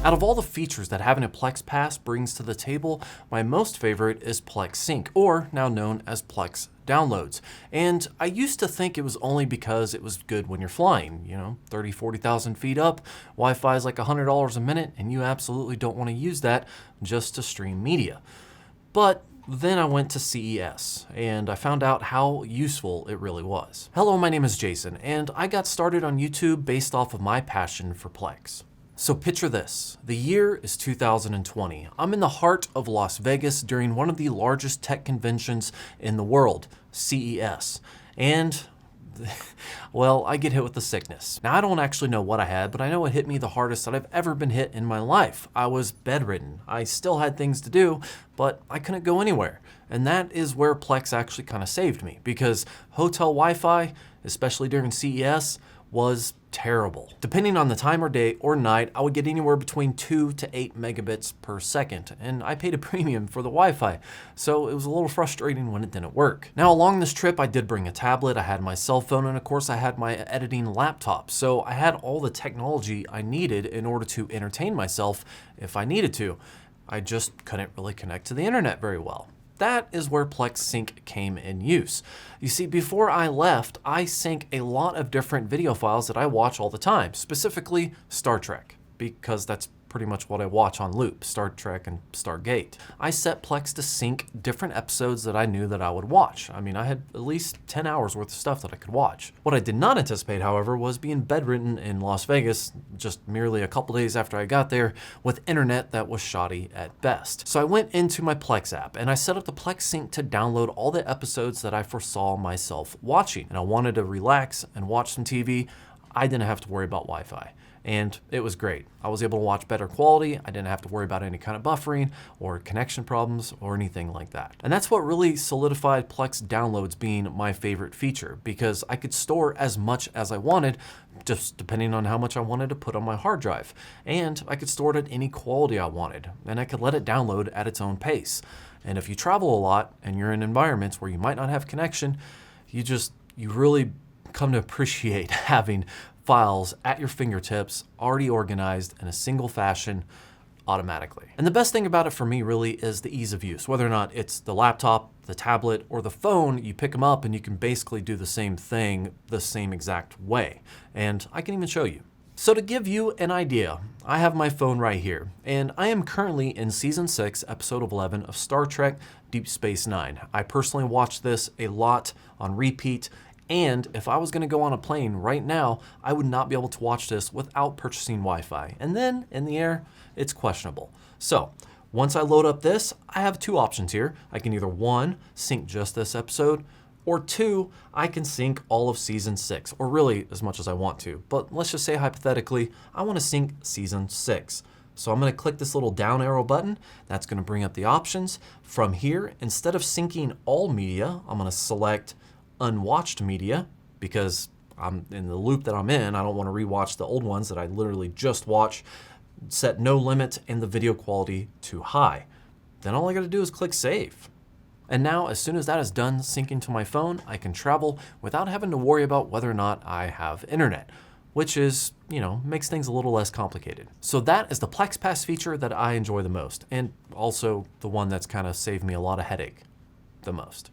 Out of all the features that having a Plex Pass brings to the table, my most favorite is Plex Sync, or now known as Plex Downloads. And I used to think it was only because it was good when you're flying, 30, 40,000 feet up, Wi-Fi is like $100 a minute, and you absolutely don't want to use that just to stream media. But then I went to CES, and I found out how useful it really was. Hello, my name is Jason, and I got started on YouTube based off of my passion for Plex. So picture this, the year is 2020. I'm in the heart of Las Vegas during one of the largest tech conventions in the world, CES. And well, I get hit with the sickness. Now, I don't actually know what I had, but I know it hit me the hardest that I've ever been hit in my life. I was bedridden. I still had things to do, but I couldn't go anywhere. And that is where Plex actually kind of saved me, because hotel Wi-Fi, especially during CES, was terrible. Depending on the time or day or night, I would get anywhere between 2 to 8 megabits per second, and I paid a premium for the Wi-Fi, so it was a little frustrating when it didn't work. Now, along this trip, I did bring a tablet, I had my cell phone, and of course I had my editing laptop, so I had all the technology I needed in order to entertain myself if I needed to. I just couldn't really connect to the internet very well. That is where Plex Sync came in use. You see, before I left, I sync a lot of different video files that I watch all the time, specifically Star Trek, because that's pretty much what I watch on loop, Star Trek and Stargate. I set Plex to sync different episodes that I knew that I would watch. I mean, I had at least 10 hours worth of stuff that I could watch. What I did not anticipate, however, was being bedridden in Las Vegas just merely a couple days after I got there with internet that was shoddy at best. So I went into my Plex app and I set up the Plex Sync to download all the episodes that I foresaw myself watching. And I wanted to relax and watch some TV. I didn't have to worry about Wi-Fi. And it was great. I was able to watch better quality. I didn't have to worry about any kind of buffering or connection problems or anything like that. And that's what really solidified Plex Downloads being my favorite feature, because I could store as much as I wanted, just depending on how much I wanted to put on my hard drive. And I could store it at any quality I wanted, and I could let it download at its own pace. And if you travel a lot and you're in environments where you might not have connection, you really come to appreciate having files at your fingertips, already organized in a single fashion automatically. And the best thing about it for me really is the ease of use. Whether or not it's the laptop, the tablet, or the phone, you pick them up and you can basically do the same thing the same exact way. And I can even show you. So to give you an idea, I have my phone right here, and I am currently in Season 6, Episode 11 of Star Trek Deep Space Nine. I personally watched this a lot on repeat, and if I was going to go on a plane right now, I would not be able to watch this without purchasing Wi-Fi. And then in the air, it's questionable. So once I load up this, I have two options here. I can either 1, sync just this episode, or 2, I can sync all of Season 6, or really as much as I want to. But let's just say hypothetically, I want to sync Season 6. So I'm going to click this little down arrow button. That's going to bring up the options. From here, instead of syncing all media, I'm going to select unwatched media, because I'm in the loop that I'm in. I don't want to rewatch the old ones that I literally just watched. Set no limit and the video quality to high. Then all I got to do is click save. And now, as soon as that is done syncing to my phone, I can travel without having to worry about whether or not I have internet, which is, makes things a little less complicated. So that is the Plex Pass feature that I enjoy the most, and also the one that's kind of saved me a lot of headache the most.